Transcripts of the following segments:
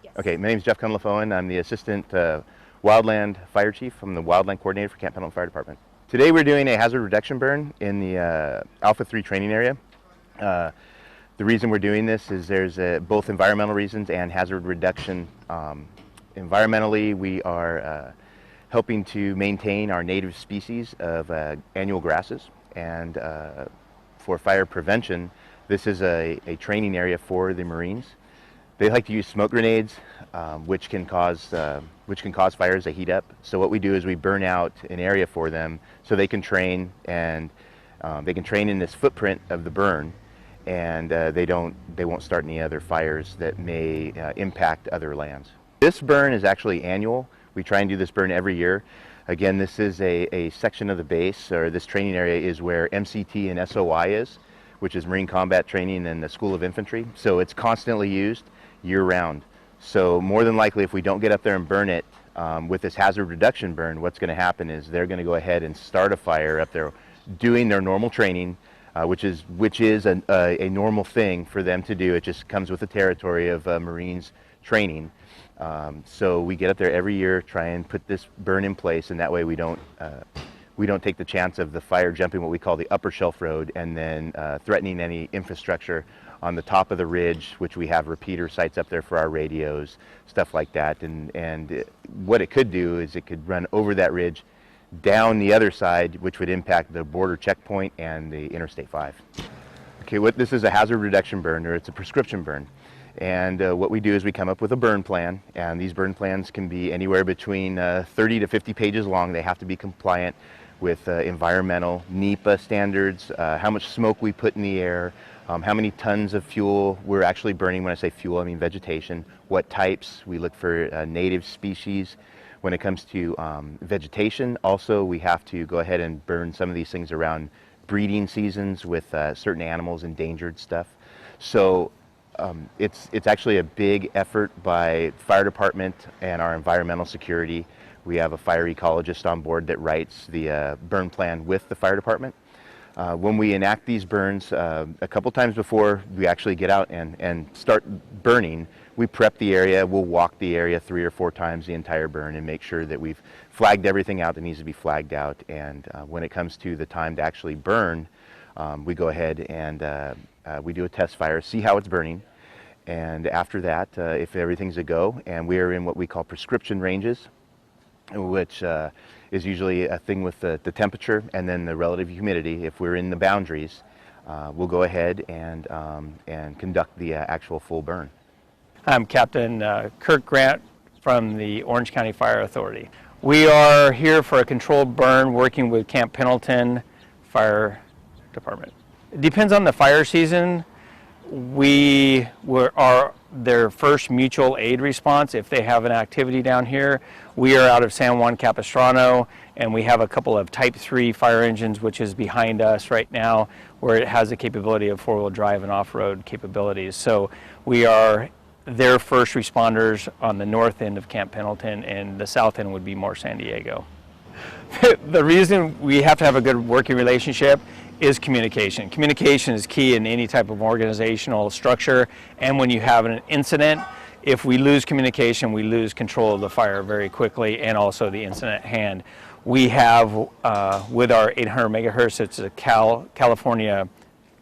Yes. Okay, my name is Jeff Cunliffe-Owen. I'm the Assistant Wildland Fire Chief. I'm the Wildland Coordinator for Camp Pendleton Fire Department. Today we're doing a hazard reduction burn in the Alpha 3 training area. The reason we're doing this is there's both environmental reasons and hazard reduction. Environmentally, we are helping to maintain our native species of annual grasses, and for fire prevention, this is a training area for the Marines. They like to use smoke grenades, which can cause fires to heat up. So what we do is we burn out an area for them so they can train, and they can train in this footprint of the burn, and they won't start any other fires that may impact other lands. This burn is actually annual. We try and do this burn every year. Again, this is a section of the base, or this training area is where MCT and SOI is, which is Marine Combat Training and the School of Infantry. So it's constantly used year-round. So more than likely, if we don't get up there and burn it with this hazard reduction burn, what's going to happen is they're going to go ahead and start a fire up there, doing their normal training, which is a normal thing for them to do. It just comes with the territory of Marines training. So we get up there every year, try and put this burn in place, and that way we don't take the chance of the fire jumping what we call the upper shelf road and then threatening any infrastructure on the top of the ridge, which we have repeater sites up there for our radios, stuff like that. And what it could do is it could run over that ridge, down the other side, which would impact the border checkpoint and the Interstate 5. Okay, this is a hazard reduction burn, or it's a prescription burn. And what we do is we come up with a burn plan, and these burn plans can be anywhere between 30 to 50 pages long. They have to be compliant with environmental NEPA standards, how much smoke we put in the air, how many tons of fuel we're actually burning. When I say fuel, I mean vegetation. What types? We look for native species. When it comes to vegetation, also we have to go ahead and burn some of these things around breeding seasons with certain animals, endangered stuff. So it's actually a big effort by fire department and our environmental security. We have a fire ecologist on board that writes the burn plan with the fire department. When we enact these burns, a couple times before we actually get out and start burning, we prep the area. We'll walk the area 3 or 4 times the entire burn and make sure that we've flagged everything out that needs to be flagged out. And when it comes to the time to actually burn, we go ahead and we do a test fire, see how it's burning. And after that, if everything's a go, and we are in what we call prescription ranges, which is usually a thing with the temperature and then the relative humidity. If we're in the boundaries, we'll go ahead and conduct the actual full burn. I'm Captain Kirk Grant from the Orange County Fire Authority. We are here for a controlled burn working with Camp Pendleton Fire Department. It depends on the fire season. We are their first mutual aid response. If they have an activity down here, we are out of San Juan Capistrano, and we have a couple of Type 3 fire engines, which is behind us right now, where it has the capability of 4-wheel drive and off-road capabilities. So we are their first responders on the north end of Camp Pendleton, and the south end would be more San Diego. The reason we have to have a good working relationship is communication. Communication is key in any type of organizational structure, and when you have an incident, if we lose communication, we lose control of the fire very quickly, and also the incident at hand. We have, with our 800 megahertz, it's a California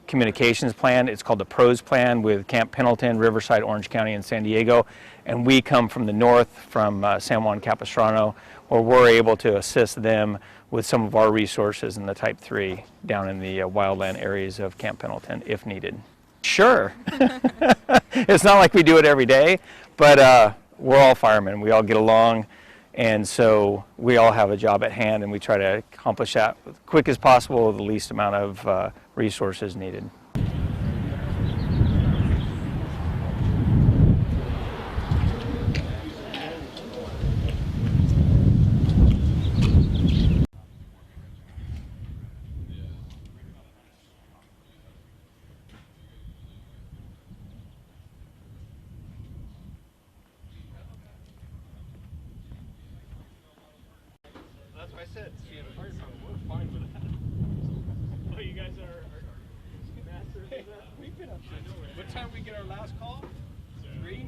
communications plan. It's called the PROS plan with Camp Pendleton, Riverside, Orange County, and San Diego. And we come from the north, from San Juan Capistrano, where we're able to assist them with some of our resources in the Type 3 down in the wildland areas of Camp Pendleton, if needed. Sure. It's not like we do it every day, but we're all firemen. We all get along, and so we all have a job at hand, and we try to accomplish that as quick as possible with the least amount of resources needed. That's what I said. We're fine for that. Oh, you guys are masters of that? We've been up to. What time we get our last call? 3?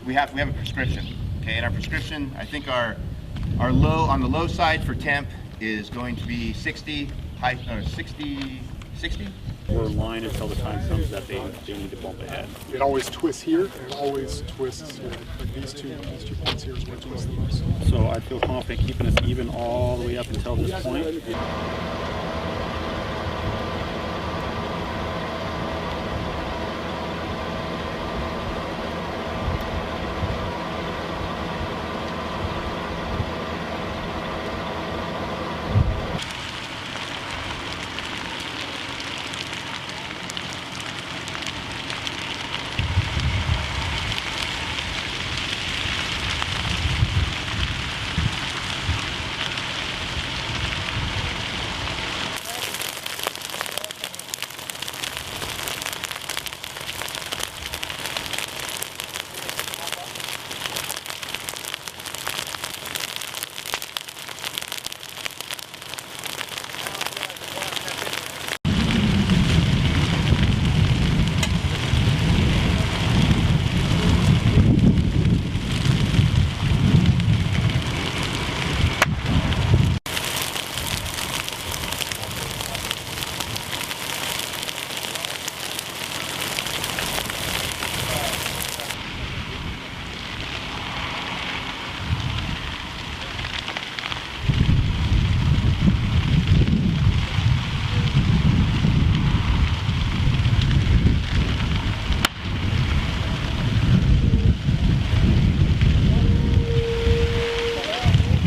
We have a prescription, okay, and our prescription, I think our low, on the low side for temp is going to be 60, high, 60. We're in line until the time comes that they need to bump ahead. It always twists here, and it always twists here. Like these two points here is what twists the most. So I feel confident keeping us even all the way up until this point.